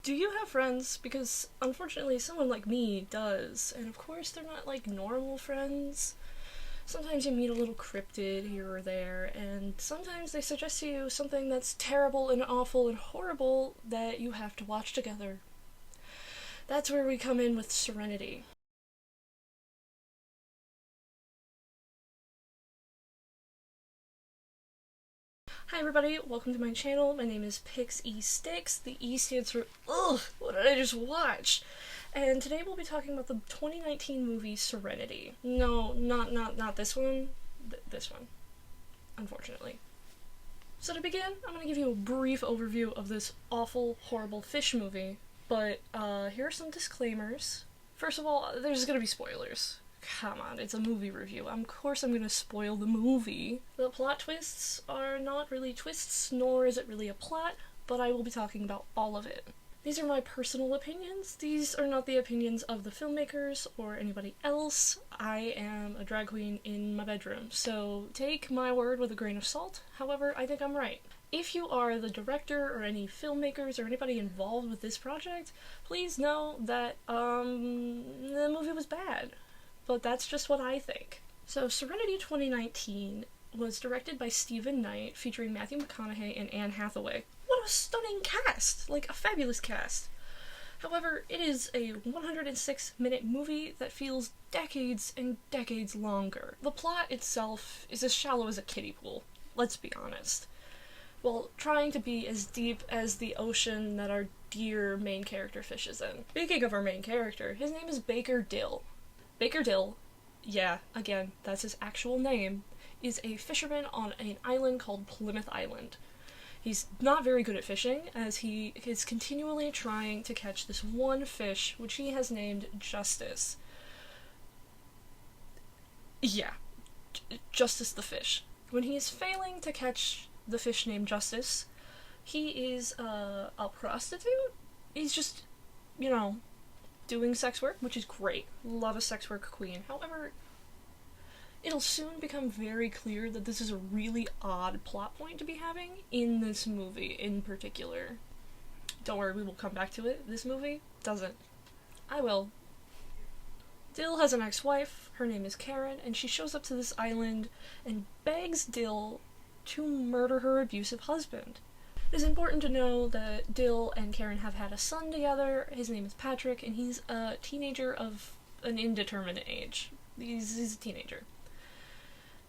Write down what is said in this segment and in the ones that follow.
Do you have friends? Because unfortunately someone like me does, and of course they're not like normal friends. Sometimes you meet a little cryptid here or there, and sometimes they suggest to you something that's terrible and awful and horrible that you have to watch together. That's where we come in with Serenity. Hi everybody, welcome to my channel. My name is Styx. The E stands for ugh, what did I just watch? And today we'll be talking about the 2019 movie Serenity. No, not this one. This one, unfortunately. So to begin, I'm going to give you a brief overview of this awful, horrible fish movie. But here are some disclaimers. First of all, there's going to be spoilers. Come on, it's a movie review. Of course I'm gonna spoil the movie. The plot twists are not really twists, nor is it really a plot, but I will be talking about all of it. These are my personal opinions. These are not the opinions of the filmmakers or anybody else. I am a drag queen in my bedroom, so take my word with a grain of salt. However, I think I'm right. If you are the director or any filmmakers or anybody involved with this project, please know that the movie was bad. But that's just what I think. So Serenity 2019 was directed by Stephen Knight, featuring Matthew McConaughey and Anne Hathaway. What a stunning cast! Like, a fabulous cast. However, it is a 106-minute movie that feels decades and decades longer. The plot itself is as shallow as a kiddie pool, let's be honest, while trying to be as deep as the ocean that our dear main character fishes in. Speaking of our main character, his name is Baker Dill. Baker Dill, yeah, again, that's his actual name, is a fisherman on an island called Plymouth Island. He's not very good at fishing, as he is continually trying to catch this one fish, which he has named Justice. Yeah, Justice the fish. When he is failing to catch the fish named Justice, he is a prostitute? He's just, you know, doing sex work, which is great. Love a sex work queen. However, it'll soon become very clear that this is a really odd plot point to be having in this movie in particular. Don't worry, we will come back to it. This movie doesn't. I will. Dill has an ex-wife, her name is Karen, and she shows up to this island and begs Dill to murder her abusive husband. It is important to know that Dill and Karen have had a son together. His name is Patrick, and he's a teenager of an indeterminate age. He's a teenager.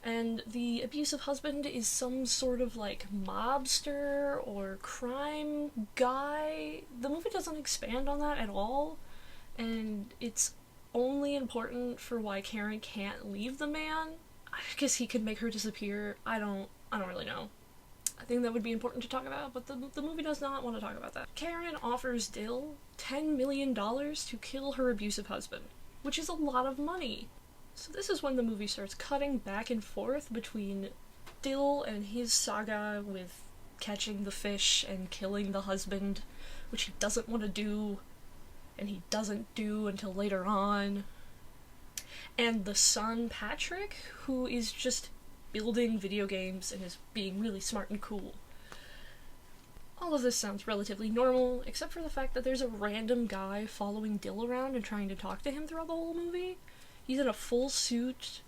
And the abusive husband is some sort of, like, mobster or crime guy. The movie doesn't expand on that at all, and it's only important for why Karen can't leave the man. I guess he could make her disappear. I don't really know. I think that would be important to talk about, but the movie does not want to talk about that. Karen offers Dill $10 million to kill her abusive husband, which is a lot of money. So this is when the movie starts cutting back and forth between Dill and his saga with catching the fish and killing the husband, which he doesn't want to do, and he doesn't do until later on. And the son, Patrick, who is just building video games and is being really smart and cool. All of this sounds relatively normal, except for the fact that there's a random guy following Dill around and trying to talk to him throughout the whole movie. He's in a full suit.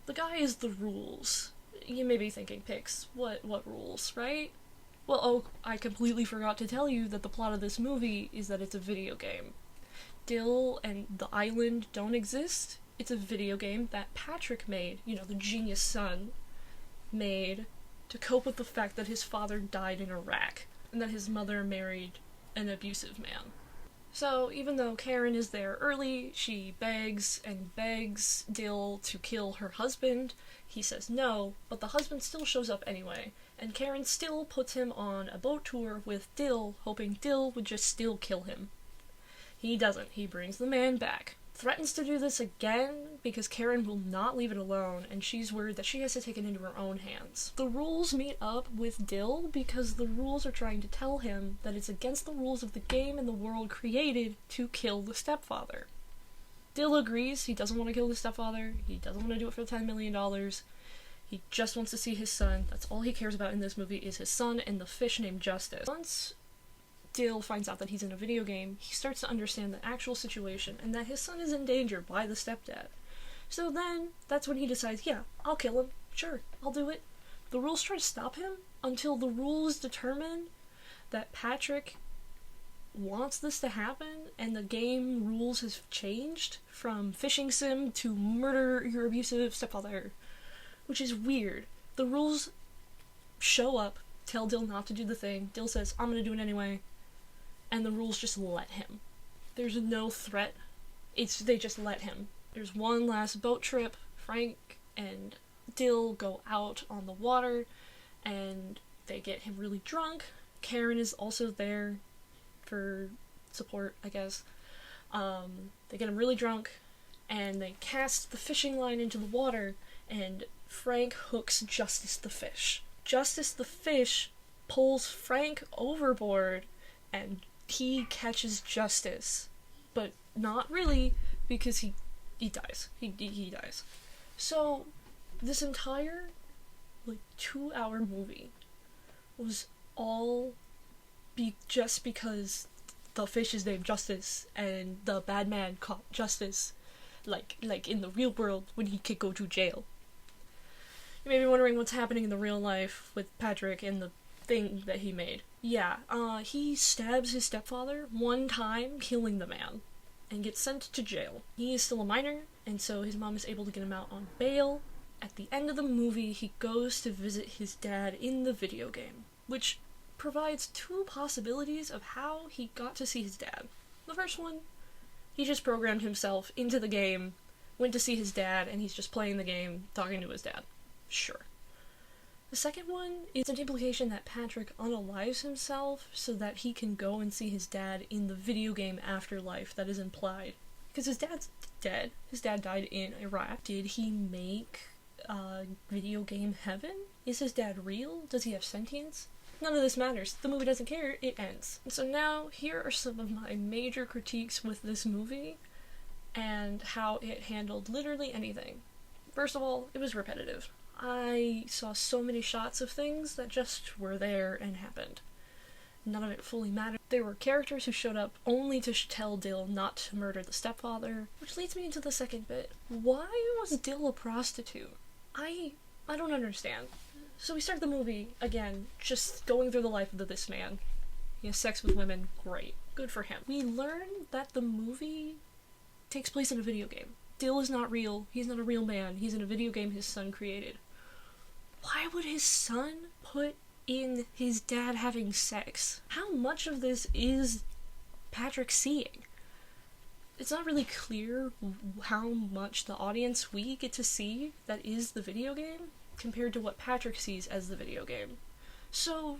The guy is the rules. You may be thinking, Pix, what rules, right? Well, oh, I completely forgot to tell you that the plot of this movie is that it's a video game. Dill and the island don't exist. It's a video game that Patrick made, you know, the genius son, made to cope with the fact that his father died in Iraq, and that his mother married an abusive man. So, even though Karen is there early, she begs and begs Dill to kill her husband. He says no, but the husband still shows up anyway, and Karen still puts him on a boat tour with Dill, hoping Dill would just still kill him. He doesn't. He brings the man back. Threatens to do this again because Karen will not leave it alone, and she's worried that she has to take it into her own hands. The rules meet up with Dill because the rules are trying to tell him that it's against the rules of the game and the world created to kill the stepfather. Dill agrees. He doesn't want to kill the stepfather. He doesn't want to do it for $10 million. He just wants to see his son. That's all he cares about in this movie is his son and the fish named Justice. Once Dale finds out that he's in a video game, he starts to understand the actual situation and that his son is in danger by the stepdad. So then, that's when he decides, yeah, I'll kill him. Sure, I'll do it. The rules try to stop him until the rules determine that Patrick wants this to happen, and the game rules has changed from fishing sim to murder your abusive stepfather, which is weird. The rules show up, tell Dill not to do the thing. Dill says, I'm gonna do it anyway, and the rules just let him. There's no threat. They just let him. There's one last boat trip. Frank and Dill go out on the water, and they get him really drunk. Karen is also there for support, I guess. They get him really drunk, and they cast the fishing line into the water, and Frank hooks Justice the fish. Justice the fish pulls Frank overboard, and he catches Justice. But not really, because he dies. He dies. So, this entire, 2-hour movie was all just because the fish is named Justice, and the bad man caught Justice, like in the real world when he could go to jail. You may be wondering what's happening in the real life with Patrick and the thing that he made. Yeah, he stabs his stepfather one time, killing the man, and gets sent to jail. He is still a minor, and so his mom is able to get him out on bail. At the end of the movie, he goes to visit his dad in the video game, which provides two possibilities of how he got to see his dad. The first one, he just programmed himself into the game, went to see his dad, and he's just playing the game, talking to his dad. Sure. The second one is an implication that Patrick unalives himself so that he can go and see his dad in the video game afterlife that is implied. Because his dad's dead. His dad died in Iraq. Did he make video game heaven? Is his dad real? Does he have sentience? None of this matters. The movie doesn't care. It ends. And so now, here are some of my major critiques with this movie and how it handled literally anything. First of all, it was repetitive. I saw so many shots of things that just were there and happened. None of it fully mattered. There were characters who showed up only to tell Dill not to murder the stepfather, which leads me into the second bit. Why was Dill a prostitute? I don't understand. So we start the movie, again, just going through the life of this man. He has sex with women, great. Good for him. We learn that the movie takes place in a video game. Dill is not real. He's not a real man. He's in a video game his son created. Why would his son put in his dad having sex? How much of this is Patrick seeing? It's not really clear how much the audience we get to see that is the video game compared to what Patrick sees as the video game. So,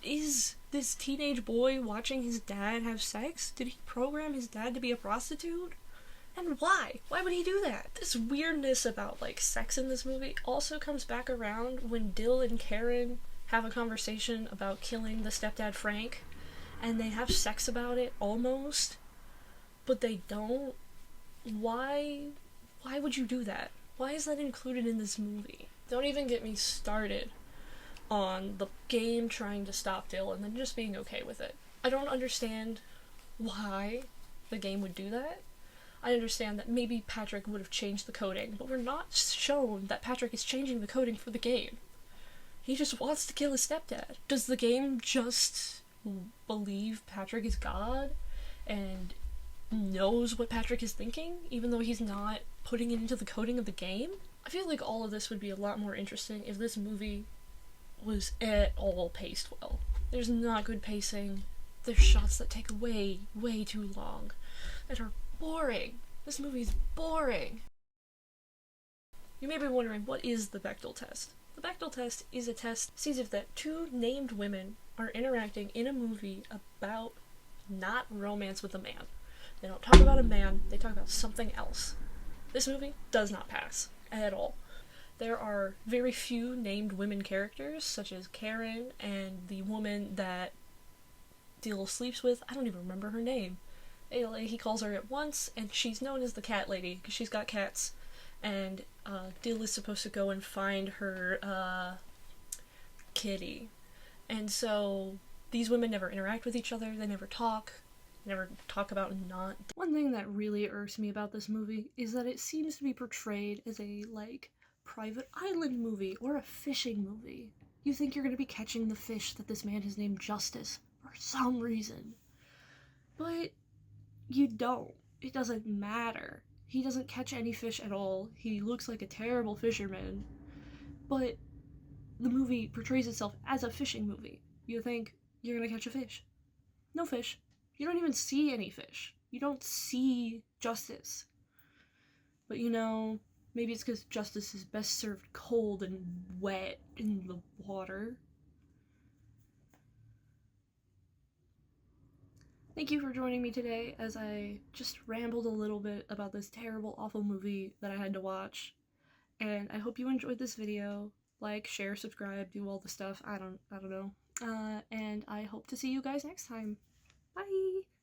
is this teenage boy watching his dad have sex? Did he program his dad to be a prostitute? And why? Why would he do that? This weirdness about, sex in this movie also comes back around when Dill and Karen have a conversation about killing the stepdad Frank, and they have sex about it, almost, but they don't. Why would you do that? Why is that included in this movie? Don't even get me started on the game trying to stop Dill and then just being okay with it. I don't understand why the game would do that. I understand that maybe Patrick would have changed the coding, but we're not shown that Patrick is changing the coding for the game. He just wants to kill his stepdad. Does the game just believe Patrick is God and knows what Patrick is thinking, even though he's not putting it into the coding of the game? I feel like all of this would be a lot more interesting if this movie was at all paced well. There's not good pacing. There's shots that take way, way too long, that are boring. This movie is boring. You may be wondering, what is the Bechdel test? The Bechdel test is a test that sees if that two named women are interacting in a movie about not romance with a man. They don't talk about a man, they talk about something else. This movie does not pass at all. There are very few named women characters, such as Karen and the woman that Dill sleeps with. I don't even remember her name. He calls her at once, and she's known as the cat lady, because she's got cats, and Dill is supposed to go and find her kitty. And so these women never interact with each other, they never talk about not. One thing that really irks me about this movie is that it seems to be portrayed as a, like, private island movie or a fishing movie. You think you're gonna be catching the fish that this man has named Justice for some reason. But you don't. It doesn't matter. He doesn't catch any fish at all. He looks like a terrible fisherman. But the movie portrays itself as a fishing movie. You think you're gonna catch a fish. No fish. You don't even see any fish. You don't see Justice. But you know, maybe it's because Justice is best served cold and wet in the water. Thank you for joining me today as I just rambled a little bit about this terrible, awful movie that I had to watch. And I hope you enjoyed this video. Like, share, subscribe, do all the stuff. I don't know. And I hope to see you guys next time. Bye!